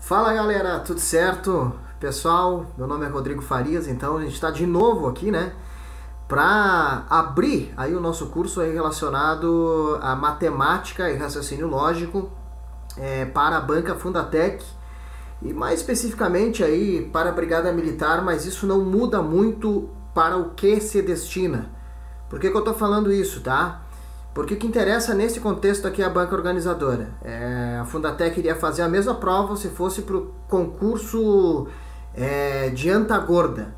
Fala galera, tudo certo? Pessoal, meu nome é Rodrigo Farias, então a gente está de novo aqui, né? Para abrir aí o nosso curso aí relacionado a matemática e raciocínio lógico para a banca Fundatec e mais especificamente aí para a Brigada Militar, mas isso não muda muito para o que se destina. Por que eu estou falando isso, tá? Porque o que interessa nesse contexto aqui é a banca organizadora. A Fundatec iria fazer a mesma prova se fosse para o concurso de Antagorda.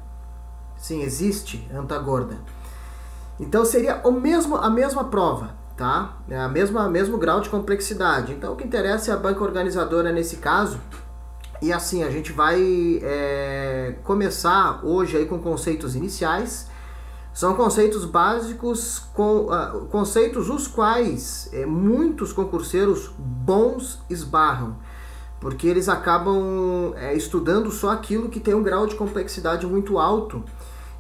Sim, existe Antagorda. Então seria a mesma prova, tá? Mesmo grau de complexidade. Então o que interessa é a banca organizadora nesse caso. E assim, a gente vai começar hoje aí com conceitos iniciais. São conceitos básicos, conceitos os quais muitos concurseiros bons esbarram, porque eles acabam estudando só aquilo que tem um grau de complexidade muito alto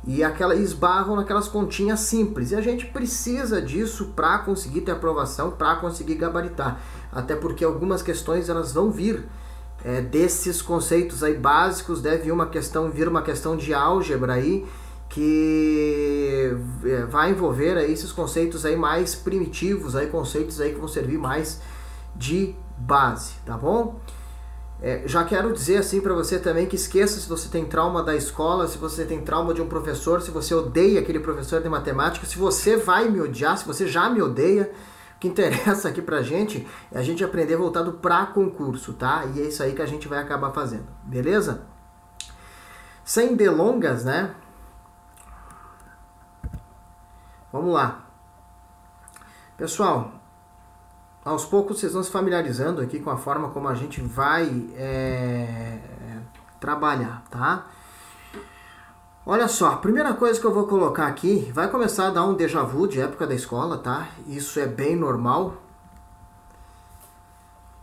e esbarram naquelas continhas simples. E a gente precisa disso para conseguir ter aprovação, para conseguir gabaritar, até porque algumas questões elas vão vir desses conceitos aí básicos, deve vir uma questão de álgebra aí, que vai envolver aí esses conceitos aí mais primitivos, aí conceitos aí que vão servir mais de base, tá bom? Já quero dizer assim para você também que esqueça se você tem trauma da escola, se você tem trauma de um professor, se você odeia aquele professor de matemática, se você vai me odiar, se você já me odeia. O que interessa aqui pra gente é a gente aprender voltado para concurso, tá? E é isso aí que a gente vai acabar fazendo, beleza? Sem delongas, né? Vamos lá. Pessoal, aos poucos vocês vão se familiarizando aqui com a forma como a gente vai trabalhar, tá? Olha só, a primeira coisa que eu vou colocar aqui, vai começar a dar um déjà vu de época da escola, tá? Isso é bem normal.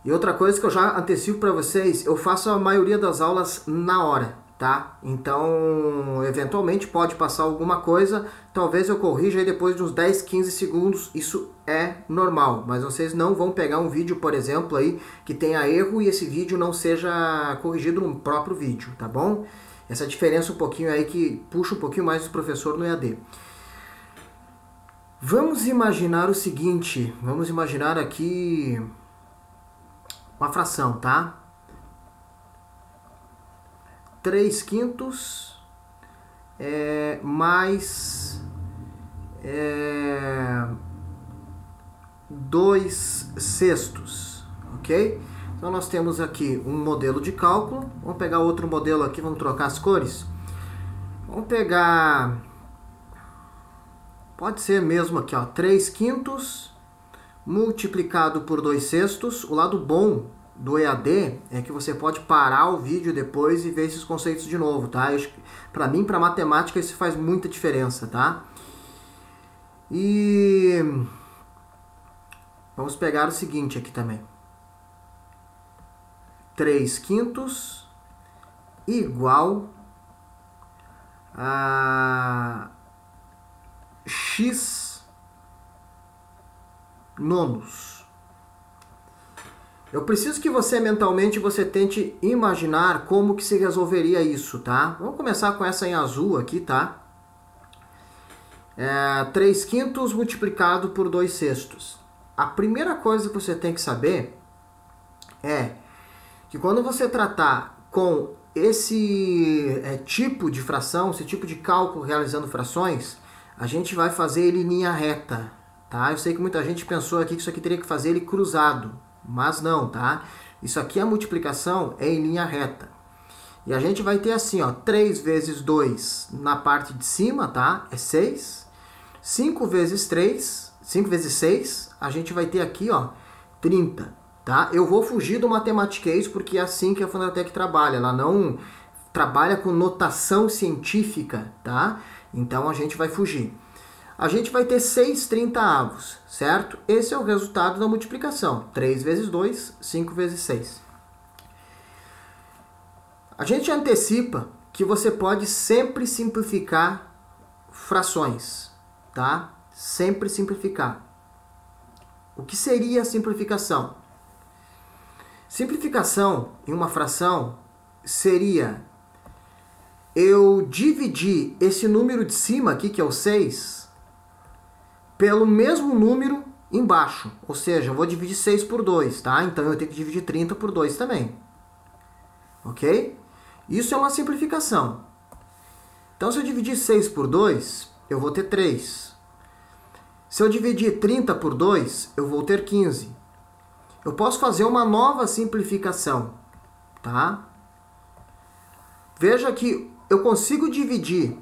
E outra coisa que eu já antecipo para vocês, eu faço a maioria das aulas na hora, tá? Então, eventualmente pode passar alguma coisa, talvez eu corrija aí depois de uns 10, 15 segundos, isso é normal, mas vocês não vão pegar um vídeo, por exemplo, aí que tenha erro e esse vídeo não seja corrigido no próprio vídeo, tá bom? Essa diferença um pouquinho aí que puxa um pouquinho mais do professor no EAD. Vamos imaginar o seguinte, vamos imaginar aqui uma fração, tá? 3/5 mais 2/6, ok? Então nós temos aqui um modelo de cálculo, vamos pegar outro modelo aqui, vamos trocar as cores. Vamos pegar, pode ser mesmo aqui, ó, 3/5 multiplicado por 2/6. O lado bom do EAD é que você pode parar o vídeo depois e ver esses conceitos de novo, tá? Para mim, para matemática, isso faz muita diferença, tá? E vamos pegar o seguinte aqui também. 3/5 igual a x nonos. Eu preciso que você mentalmente tente imaginar como que se resolveria isso, tá? Vamos começar com essa em azul aqui, tá? 3/5 multiplicado por 2/6. A primeira coisa que você tem que saber é que quando você tratar com esse tipo de fração, esse tipo de cálculo realizando frações, a gente vai fazer ele em linha reta, tá? Eu sei que muita gente pensou aqui que isso aqui teria que fazer ele cruzado, mas não, tá? Isso aqui, a multiplicação é em linha reta. E a gente vai ter assim, ó, 3 vezes 2 na parte de cima, tá? É 6. 5 vezes 6, a gente vai ter aqui, ó, 30. Tá? Eu vou fugir do matematiquês porque é assim que a Fundatec trabalha. Ela não trabalha com notação científica, tá? Então a gente vai fugir. A gente vai ter 6/30, certo? Esse é o resultado da multiplicação. 3 vezes 2, 5 vezes 6. A gente antecipa que você pode sempre simplificar frações, tá? Sempre simplificar. O que seria a simplificação? Simplificação em uma fração seria eu dividir esse número de cima aqui, que é o 6, pelo mesmo número embaixo. Ou seja, eu vou dividir 6 por 2, tá? Então eu tenho que dividir 30 por 2 também. Ok? Isso é uma simplificação. Então, se eu dividir 6 por 2, eu vou ter 3. Se eu dividir 30 por 2, eu vou ter 15. Eu posso fazer uma nova simplificação, tá? Veja que eu consigo dividir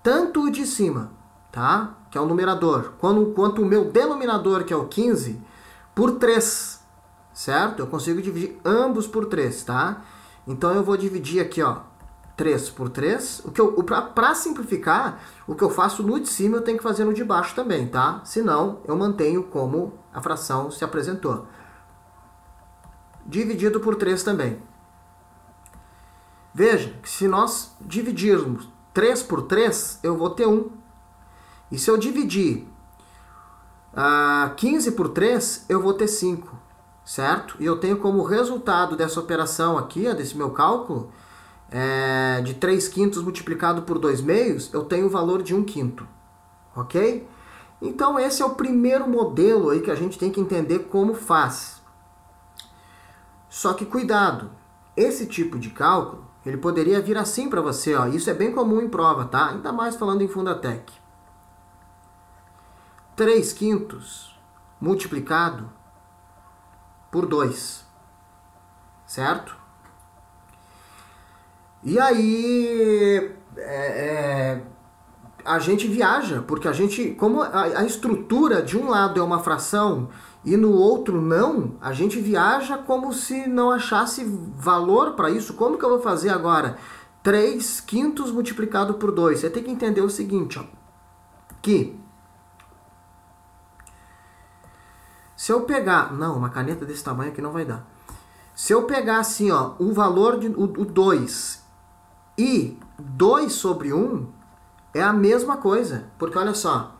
tanto o de cima, tá? Que é o numerador, quanto o meu denominador, que é o 15, por 3, certo? Eu consigo dividir ambos por 3, tá? Então eu vou dividir aqui, ó, 3 por 3. Para simplificar, o que eu faço no de cima eu tenho que fazer no de baixo também, tá? Senão eu mantenho como a fração se apresentou. Dividido por 3 também. Veja que se nós dividirmos 3 por 3, eu vou ter 1. E se eu dividir 15 por 3, eu vou ter 5, certo? E eu tenho como resultado dessa operação aqui, ó, desse meu cálculo, de 3/5 multiplicado por 2/2, eu tenho o valor de 1/5, ok? Então esse é o primeiro modelo aí que a gente tem que entender como faz. Só que cuidado, esse tipo de cálculo, ele poderia vir assim para você, ó. Isso é bem comum em prova, tá? Ainda mais falando em Fundatec. 3/5 multiplicado por 2, certo? E aí a gente viaja, porque a gente, como a estrutura de um lado é uma fração e no outro não, a gente viaja como se não achasse valor para isso. Como que eu vou fazer agora? 3/5 multiplicado por 2. Você tem que entender o seguinte, ó, que se eu pegar... Não, uma caneta desse tamanho aqui não vai dar. Se eu pegar assim, ó, o valor de o 2 e 2 sobre 1 é a mesma coisa. Porque olha só,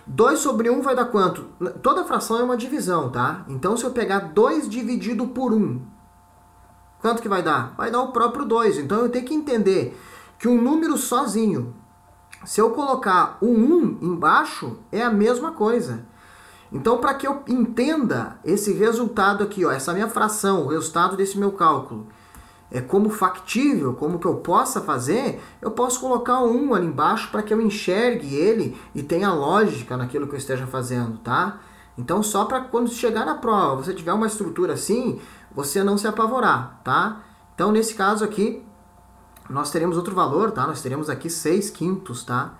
2 sobre 1 vai dar quanto? Toda fração é uma divisão, tá? Então se eu pegar 2 dividido por 1, quanto que vai dar? Vai dar o próprio 2. Então eu tenho que entender que um número sozinho, se eu colocar o 1 embaixo, é a mesma coisa. Então, para que eu entenda esse resultado aqui, ó, essa minha fração, o resultado desse meu cálculo, como factível, como que eu possa fazer, eu posso colocar o 1 ali embaixo para que eu enxergue ele e tenha lógica naquilo que eu esteja fazendo, tá? Então, só para quando chegar na prova, você tiver uma estrutura assim, você não se apavorar, tá? Então, nesse caso aqui, nós teremos outro valor, tá? Nós teremos aqui 6/5, tá?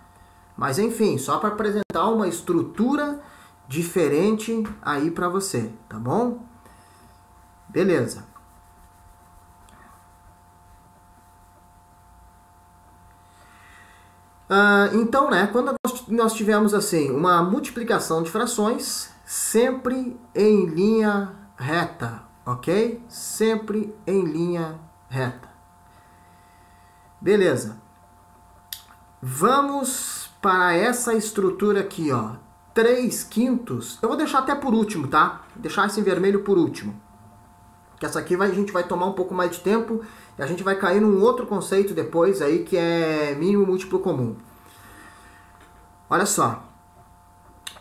Mas, enfim, só para apresentar uma estrutura diferente aí para você, tá bom? Beleza. Então, né, quando nós tivermos assim uma multiplicação de frações, sempre em linha reta, ok? Sempre em linha reta. Beleza. Vamos para essa estrutura aqui, ó. 3/5. Eu vou deixar até por último, tá? Vou deixar esse em vermelho por último. Que essa aqui a gente vai tomar um pouco mais de tempo e a gente vai cair num outro conceito depois aí que é mínimo múltiplo comum. Olha só.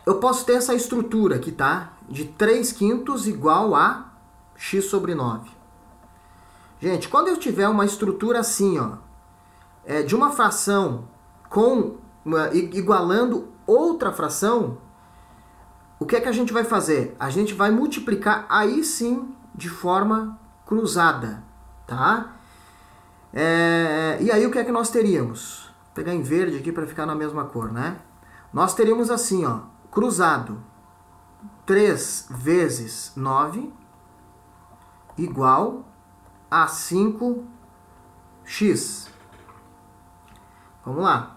Eu posso ter essa estrutura aqui, tá? De 3/5 igual a x sobre 9. Gente, quando eu tiver uma estrutura assim, ó, de uma fração igualando outra fração, o que é que a gente vai fazer? A gente vai multiplicar aí sim de forma cruzada, tá? E aí o que é que nós teríamos? Vou pegar em verde aqui para ficar na mesma cor, né? Nós teríamos assim, ó, cruzado 3 vezes 9 igual a 5x. Vamos lá.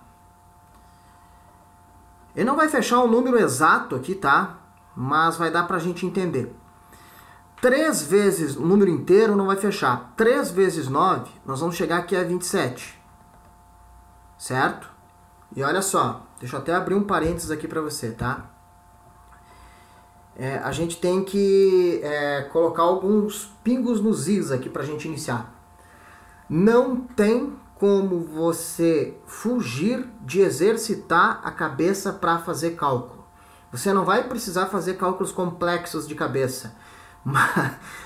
Ele não vai fechar um número exato aqui, tá? Mas vai dar pra gente entender. 3 vezes o número inteiro não vai fechar. 3 vezes 9, nós vamos chegar aqui a 27. Certo? E olha só, deixa eu até abrir um parênteses aqui pra você, tá? a gente tem que colocar alguns pingos nos is aqui para a gente iniciar. Não tem como você fugir de exercitar a cabeça para fazer cálculo. Você não vai precisar fazer cálculos complexos de cabeça,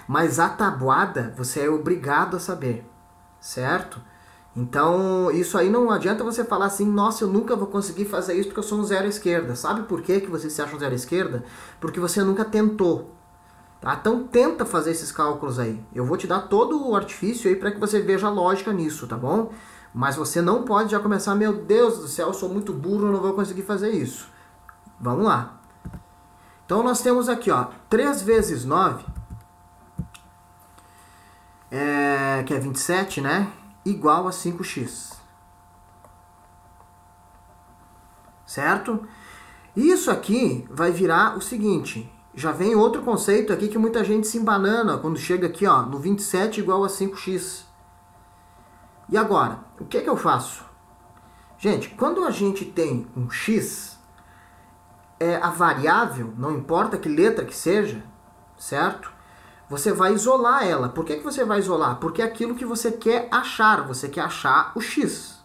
mas a tabuada você é obrigado a saber, certo? Então, isso aí não adianta você falar assim, nossa, eu nunca vou conseguir fazer isso porque eu sou um zero à esquerda. Sabe por que você se acha um zero à esquerda? Porque você nunca tentou. Tá? Então, tenta fazer esses cálculos aí. Eu vou te dar todo o artifício aí para que você veja a lógica nisso, tá bom? Mas você não pode já começar, meu Deus do céu, eu sou muito burro, eu não vou conseguir fazer isso. Vamos lá. Então, nós temos aqui, ó, 3 vezes 9, que é 27, né? Igual a 5x. Certo? Isso aqui vai virar o seguinte. Já vem outro conceito aqui que muita gente se embanana quando chega aqui, ó, no 27 igual a 5x. E agora, o que eu faço? Gente, quando a gente tem um x, a variável, não importa que letra que seja, certo? Você vai isolar ela. Por que você vai isolar? Porque é aquilo que você quer achar. Você quer achar o x.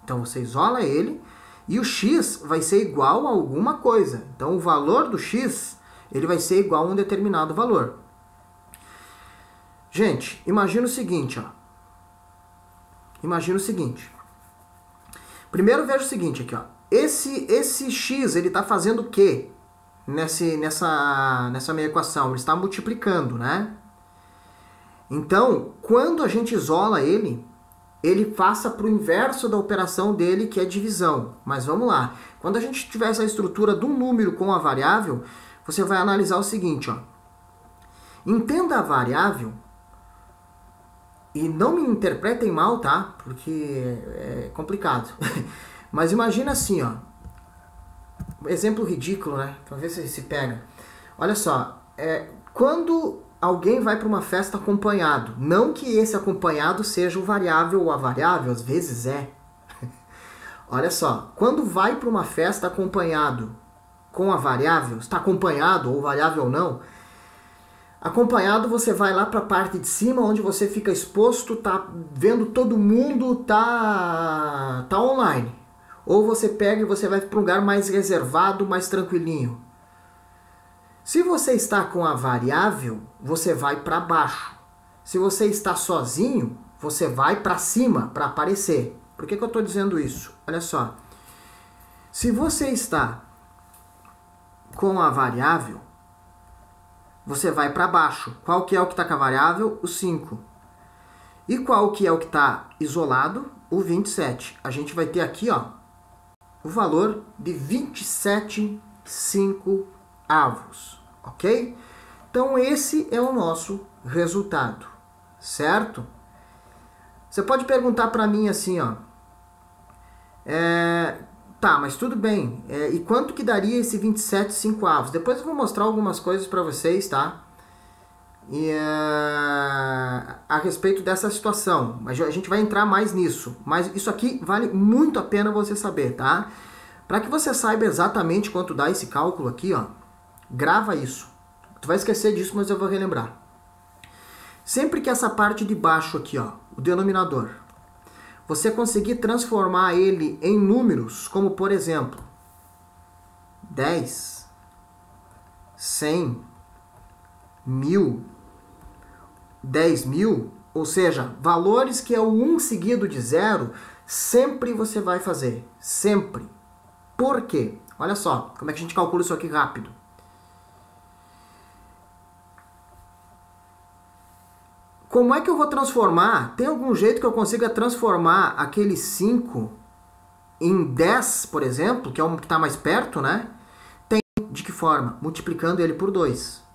Então você isola ele e o x vai ser igual a alguma coisa. Então o valor do x, ele vai ser igual a um determinado valor. Gente, imagina o seguinte, ó. Imagina o seguinte. Primeiro veja o seguinte aqui, ó. Esse x, ele está fazendo o quê? Nessa minha equação, ele está multiplicando, né? Então, quando a gente isola ele passa para o inverso da operação dele, que é divisão. Mas vamos lá. Quando a gente tiver essa estrutura de um número com a variável, você vai analisar o seguinte, ó. Entenda a variável, e não me interpretem mal, tá? Porque é complicado. Mas imagina assim, ó. Exemplo ridículo, né? Pra ver se pega. Olha só, quando alguém vai para uma festa acompanhado, não que esse acompanhado seja o variável ou a variável, às vezes é. Olha só, quando vai para uma festa acompanhado com a variável, está acompanhado ou variável ou não, acompanhado você vai lá para a parte de cima onde você fica exposto, tá vendo todo mundo, tá online. Ou você pega e você vai para um lugar mais reservado, mais tranquilinho. Se você está com a variável, você vai para baixo. Se você está sozinho, você vai para cima para aparecer. Por que eu estou dizendo isso? Olha só. Se você está com a variável, você vai para baixo. Qual que é o que está com a variável? O 5. E qual que é o que está isolado? O 27. A gente vai ter aqui, ó, o valor de 27,5 avos, ok? Então esse é o nosso resultado, certo? Você pode perguntar para mim assim, ó, tá, mas tudo bem, e quanto que daria esse 27,5 avos? Depois eu vou mostrar algumas coisas para vocês, tá? E, a respeito dessa situação, mas a gente vai entrar mais nisso, mas isso aqui vale muito a pena você saber, tá? Para que você saiba exatamente quanto dá esse cálculo aqui, ó, grava isso. Tu vai esquecer disso, mas eu vou relembrar. Sempre que essa parte de baixo aqui, ó, o denominador, você conseguir transformar ele em números, como por exemplo, 10, 100, 1000, 10.000, ou seja, valores que é o 1 seguido de 0, sempre você vai fazer. Sempre. Por quê? Olha só, como é que a gente calcula isso aqui rápido. Como é que eu vou transformar? Tem algum jeito que eu consiga transformar aquele 5 em 10, por exemplo, que é o que está mais perto, né? Tem. De que forma? Multiplicando ele por 2.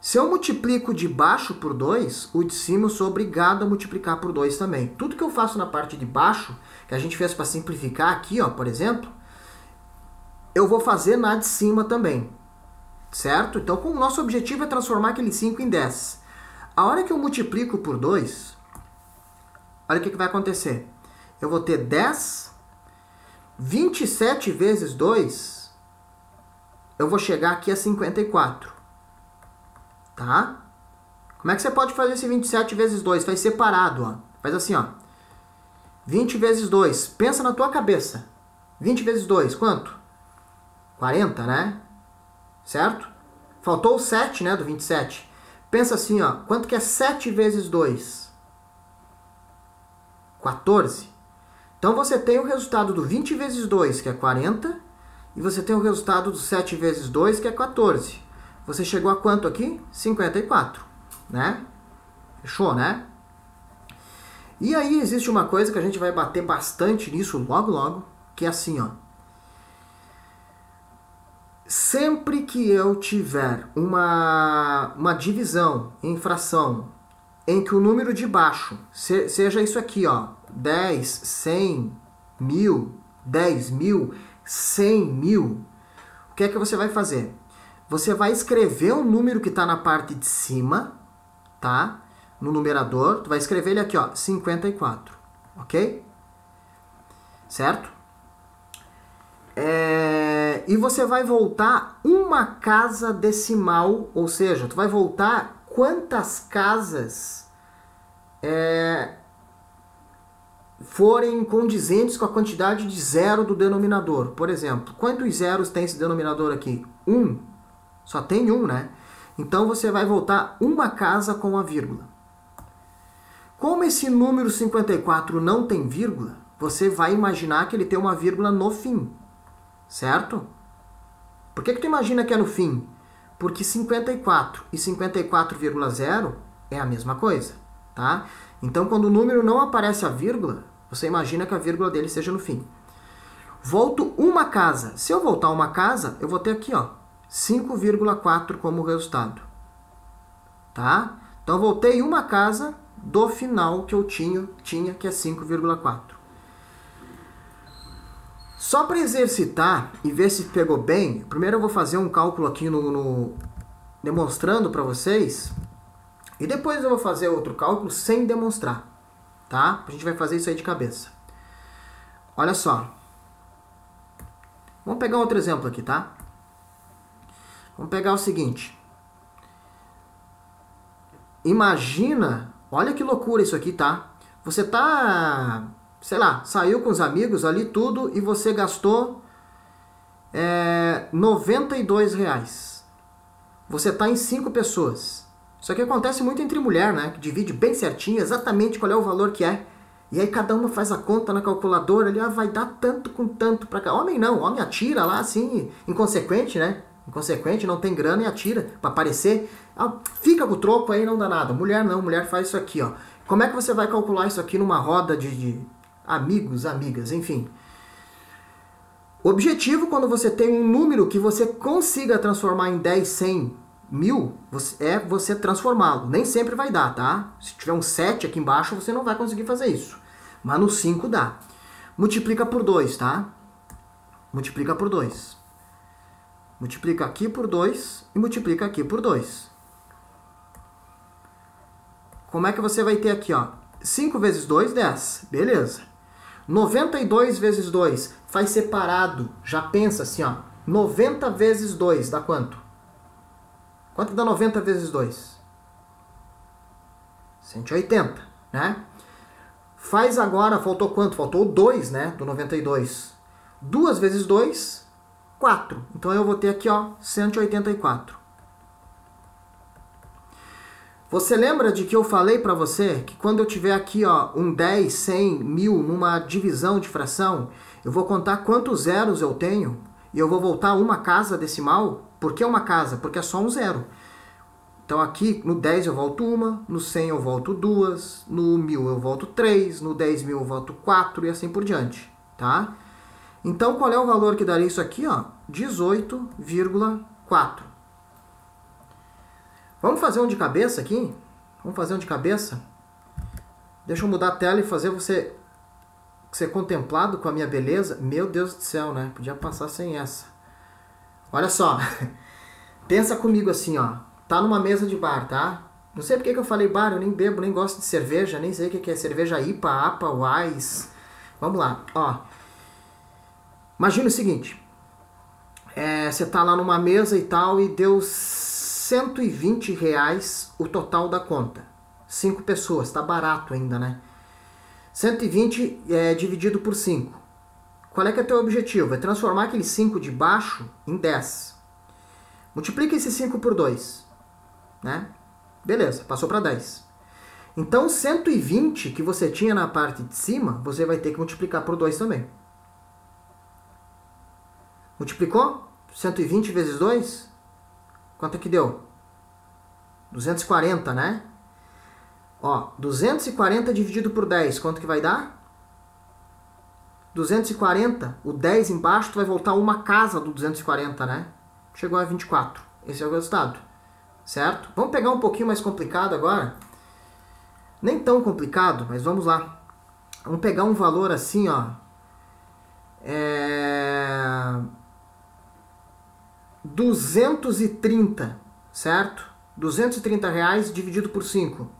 Se eu multiplico de baixo por 2, o de cima eu sou obrigado a multiplicar por 2 também. Tudo que eu faço na parte de baixo, que a gente fez para simplificar aqui, ó, por exemplo, eu vou fazer na de cima também. Certo? Então, o nosso objetivo é transformar aquele 5 em 10. A hora que eu multiplico por 2, olha o que vai acontecer. Eu vou ter 10, 27 vezes 2, eu vou chegar aqui a 54. Tá? Como é que você pode fazer esse 27 vezes 2? Faz separado, ó. Faz assim, ó. 20 vezes 2. Pensa na tua cabeça. 20 vezes 2, quanto? 40, né? Certo? Faltou o 7, né, do 27. Pensa assim, ó. Quanto que é 7 vezes 2? 14. Então você tem o resultado do 20 vezes 2, que é 40. E você tem o resultado do 7 vezes 2, que é 14. Você chegou a quanto aqui? 54, né? Fechou, né? E aí existe uma coisa que a gente vai bater bastante nisso logo, logo, que é assim, ó. Sempre que eu tiver uma divisão em fração em que o número de baixo seja isso aqui, ó, 10, 100, 1000, 10.000, 100.000, o que é que você vai fazer? Você vai escrever o número que está na parte de cima, tá? No numerador, tu vai escrever ele aqui, ó, 54, ok? Certo? E você vai voltar uma casa decimal, ou seja, tu vai voltar quantas casas forem condizentes com a quantidade de zero do denominador. Por exemplo, quantos zeros tem esse denominador aqui? 1. Só tem 1, né? Então você vai voltar uma casa com a vírgula. Como esse número 54 não tem vírgula, você vai imaginar que ele tem uma vírgula no fim. Certo? Por que tu imagina que é no fim? Porque 54 e 54,0 é a mesma coisa, tá? Então, quando o número não aparece a vírgula, você imagina que a vírgula dele seja no fim. Volto uma casa. Se eu voltar uma casa, eu vou ter aqui, ó, 5,4 como resultado. Tá? Então, eu voltei uma casa do final que eu tinha que é 5,4. Só para exercitar e ver se pegou bem, primeiro eu vou fazer um cálculo aqui demonstrando para vocês, e depois eu vou fazer outro cálculo sem demonstrar, tá? A gente vai fazer isso aí de cabeça. Olha só. Vamos pegar outro exemplo aqui, tá? Vamos pegar o seguinte. Imagina, olha que loucura isso aqui, tá? Você tá, sei lá, saiu com os amigos ali tudo e você gastou R$92. Você tá em 5 pessoas. Isso aqui acontece muito entre mulher, né? Que divide bem certinho, exatamente qual é o valor que é. E aí cada uma faz a conta na calculadora, ali, vai dar tanto com tanto pra cá. Homem não, homem atira lá assim, inconsequente, né? Inconsequente, não tem grana e atira pra aparecer. Fica com o troco aí, não dá nada. Mulher não, mulher faz isso aqui, ó. Como é que você vai calcular isso aqui numa roda de amigos, amigas, enfim? O objetivo, quando você tem um número que você consiga transformar em 10, 100, 1000, é você transformá-lo. Nem sempre vai dar, tá? Se tiver um 7 aqui embaixo, você não vai conseguir fazer isso. Mas no 5 dá. Multiplica por 2, tá? Multiplica por 2. Multiplica aqui por 2 e multiplica aqui por 2. Como é que você vai ter aqui, ó? 5 vezes 2, 10. Beleza. 92 vezes 2. Faz separado. Já pensa assim, ó. 90 vezes 2 dá quanto? Quanto dá 90 vezes 2? 180, né? Faz agora, faltou quanto? Faltou 2, né? Do 92. 2 vezes 2, 4. Então eu vou ter aqui, ó, 184. Você lembra de que eu falei para você que quando eu tiver aqui, ó, um 10, 100, 1000 numa divisão de fração, eu vou contar quantos zeros eu tenho e eu vou voltar uma casa decimal? Por que uma casa? Porque é só um zero. Então aqui no 10 eu volto uma, no 100 eu volto 2, no 1000 eu volto 3, no 10.000 eu volto 4 e assim por diante, tá? Então qual é o valor que daria isso aqui, ó? 18,4. Vamos fazer um de cabeça aqui? Vamos fazer um de cabeça? Deixa eu mudar a tela e fazer você ser contemplado com a minha beleza. Meu Deus do céu, né? Podia passar sem essa. Olha só. Pensa comigo assim, ó. Tá numa mesa de bar, tá? Não sei porque que eu falei bar, eu nem bebo, nem gosto de cerveja, nem sei o que é cerveja IPA, APA, Wise. Vamos lá, ó. Imagina o seguinte. Você tá lá numa mesa e tal e deu R$ 120 o total da conta. 5 pessoas, tá barato ainda, né? 120 dividido por 5. Qual é que é o teu objetivo? É transformar aquele 5 de baixo em 10. Multiplica esse 5 por 2, né? Beleza, passou para 10. Então 120 que você tinha na parte de cima, você vai ter que multiplicar por 2 também. Multiplicou? 120 vezes 2? Quanto é que deu? 240, né? Ó, 240 dividido por 10, quanto que vai dar? 240, o 10 embaixo, tu vai voltar uma casa do 240, né? Chegou a 24. Esse é o resultado, certo? Vamos pegar um pouquinho mais complicado agora. Nem tão complicado, mas vamos lá. Vamos pegar um valor assim, ó. 230, certo? R$ 230 dividido por 5.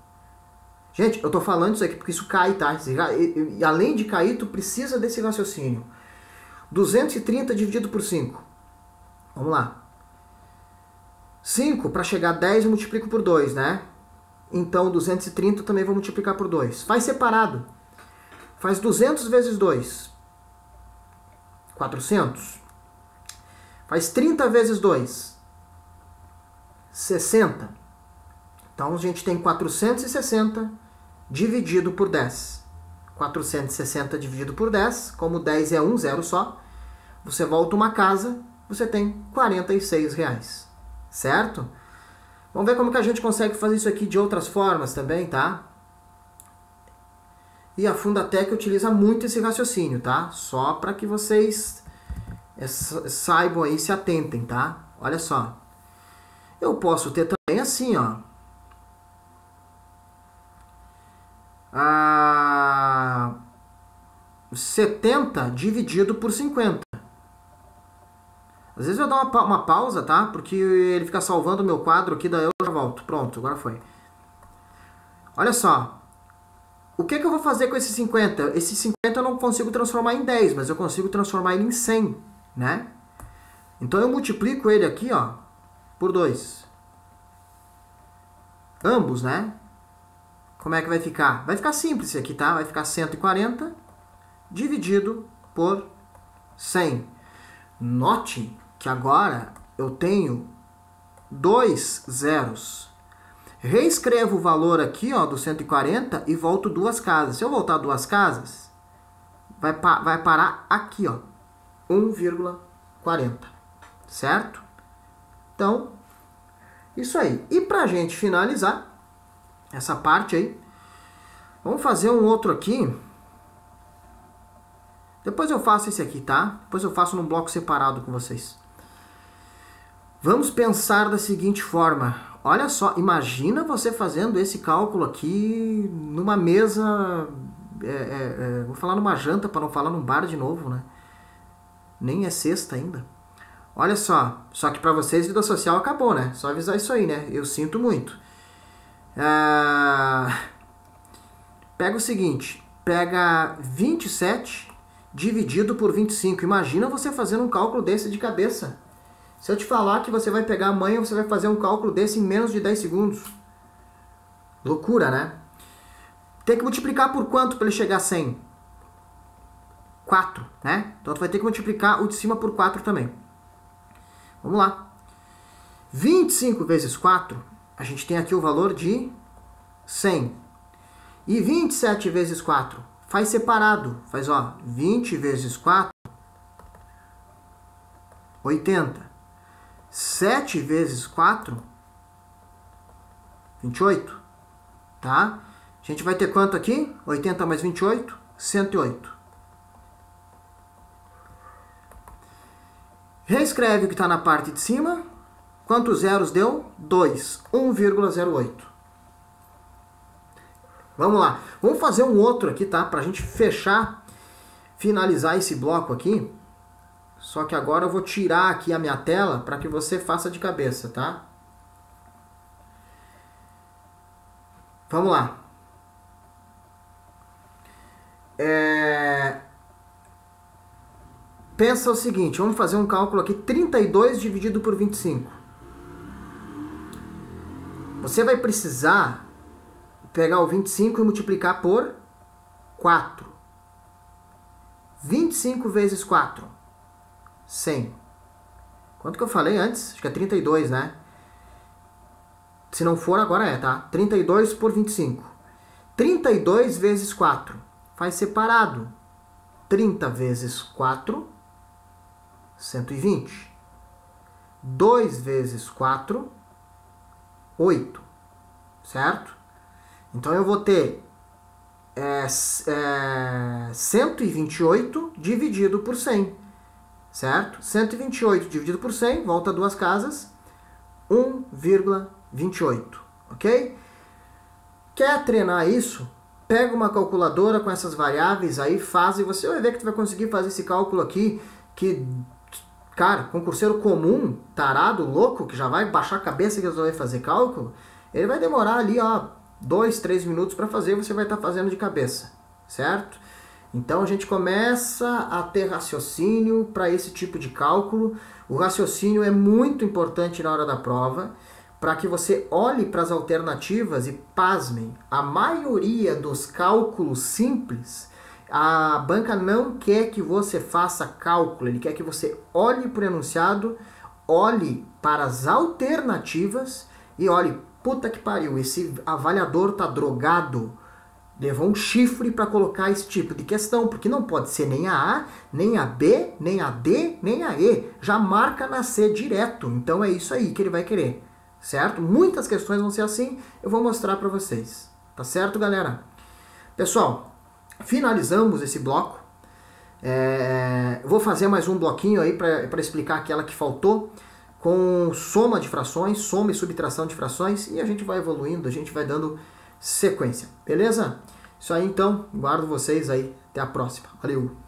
Gente, eu tô falando isso aqui porque isso cai, tá? E além de cair, tu precisa desse raciocínio. 230 dividido por 5. Vamos lá. 5, para chegar a 10 eu multiplico por 2, né? Então 230 eu também vou multiplicar por 2. Faz separado. Faz 200 vezes 2. 400. Faz 30 vezes 2. 60. Então a gente tem 460 dividido por 10. 460 dividido por 10, como 10 é um zero só, você volta uma casa, você tem R$ 46, certo? Vamos ver como que a gente consegue fazer isso aqui de outras formas também, tá? E a Fundatec utiliza muito esse raciocínio, tá? Só para que vocês saibam aí, se atentem, tá? Olha só. Eu posso ter também assim, ó. 70 dividido por 50. Às vezes eu dou uma pausa, tá? Porque ele fica salvando o meu quadro aqui, daí eu já volto. Pronto, agora foi. Olha só. O que eu vou fazer com esses 50? Esses 50 eu não consigo transformar em 10, mas eu consigo transformar ele em 100, né? Então eu multiplico ele aqui, ó, por 2. Ambos, né? Como é que vai ficar? Vai ficar simples isso aqui, tá? Vai ficar 140 dividido por 100. Note que agora eu tenho 2 zeros. Reescrevo o valor aqui, ó, do 140 e volto 2 casas. Se eu voltar 2 casas, vai parar aqui, ó, 1,40. Certo? Então, isso aí. E pra gente finalizar essa parte aí, vamos fazer um outro aqui. Depois eu faço esse aqui, tá? Depois eu faço num bloco separado com vocês. Vamos pensar da seguinte forma. Olha só, imagina você fazendo esse cálculo aqui numa mesa... vou falar numa janta para não falar num bar de novo, né? Nem é sexta ainda. Olha só que para vocês vida social acabou, né? Só avisar isso aí, né? Eu sinto muito. Pega o seguinte, pega 27 dividido por 25. Imagina você fazendo um cálculo desse de cabeça. Se eu te falar que você vai pegar amanhã, você vai fazer um cálculo desse em menos de 10 segundos. Loucura, né? Tem que multiplicar por quanto para ele chegar a 100? 4, né? Então tu vai ter que multiplicar o de cima por 4 também. Vamos lá. 25 vezes 4, a gente tem aqui o valor de 100. E 27 vezes 4, faz separado. Faz, ó, 20 vezes 4, 80. 7 vezes 4, 28. Tá? A gente vai ter quanto aqui? 80 mais 28, 108. Reescreve o que está na parte de cima. Quantos zeros deu? 2. 1,08. Vamos lá. Vamos fazer um outro aqui, tá? Para a gente fechar, finalizar esse bloco aqui. Só que agora eu vou tirar aqui a minha tela para que você faça de cabeça, tá? Vamos lá. pensa o seguinte, vamos fazer um cálculo aqui, 32 dividido por 25. Você vai precisar pegar o 25 e multiplicar por 4. 25 vezes 4, 100. Quanto que eu falei antes? Acho que é 32, né? Se não for, agora é, tá? 32 por 25. 32 vezes 4. Faz separado. 30 vezes 4, 120. 2 vezes 4, 8. Certo? Então eu vou ter 128 dividido por 100. Certo? 128 dividido por 100, volta duas casas, 1,28. Ok? Quer treinar isso? Pega uma calculadora com essas variáveis aí, faz e você vai ver que tu vai conseguir fazer esse cálculo aqui, que, cara, concurseiro comum, tarado, louco, que já vai baixar a cabeça que resolver fazer cálculo, ele vai demorar ali, ó, 2, 3 minutos para fazer, você vai estar fazendo de cabeça, certo? Então a gente começa a ter raciocínio para esse tipo de cálculo. O raciocínio é muito importante na hora da prova, para que você olhe para as alternativas e pasmem, a maioria dos cálculos simples, a banca não quer que você faça cálculo, ele quer que você olhe para o enunciado, olhe para as alternativas e olhe, puta que pariu, esse avaliador tá drogado, levou um chifre para colocar esse tipo de questão, porque não pode ser nem a A, nem a B, nem a D, nem a E, já marca na C direto, então é isso aí que ele vai querer. Certo? Muitas questões vão ser assim, eu vou mostrar para vocês. Tá certo, galera? Pessoal, finalizamos esse bloco. Vou fazer mais um bloquinho aí para explicar aquela que faltou, com soma de frações, soma e subtração de frações, e a gente vai evoluindo, a gente vai dando sequência. Beleza? Isso aí então, guardo vocês aí. Até a próxima. Valeu!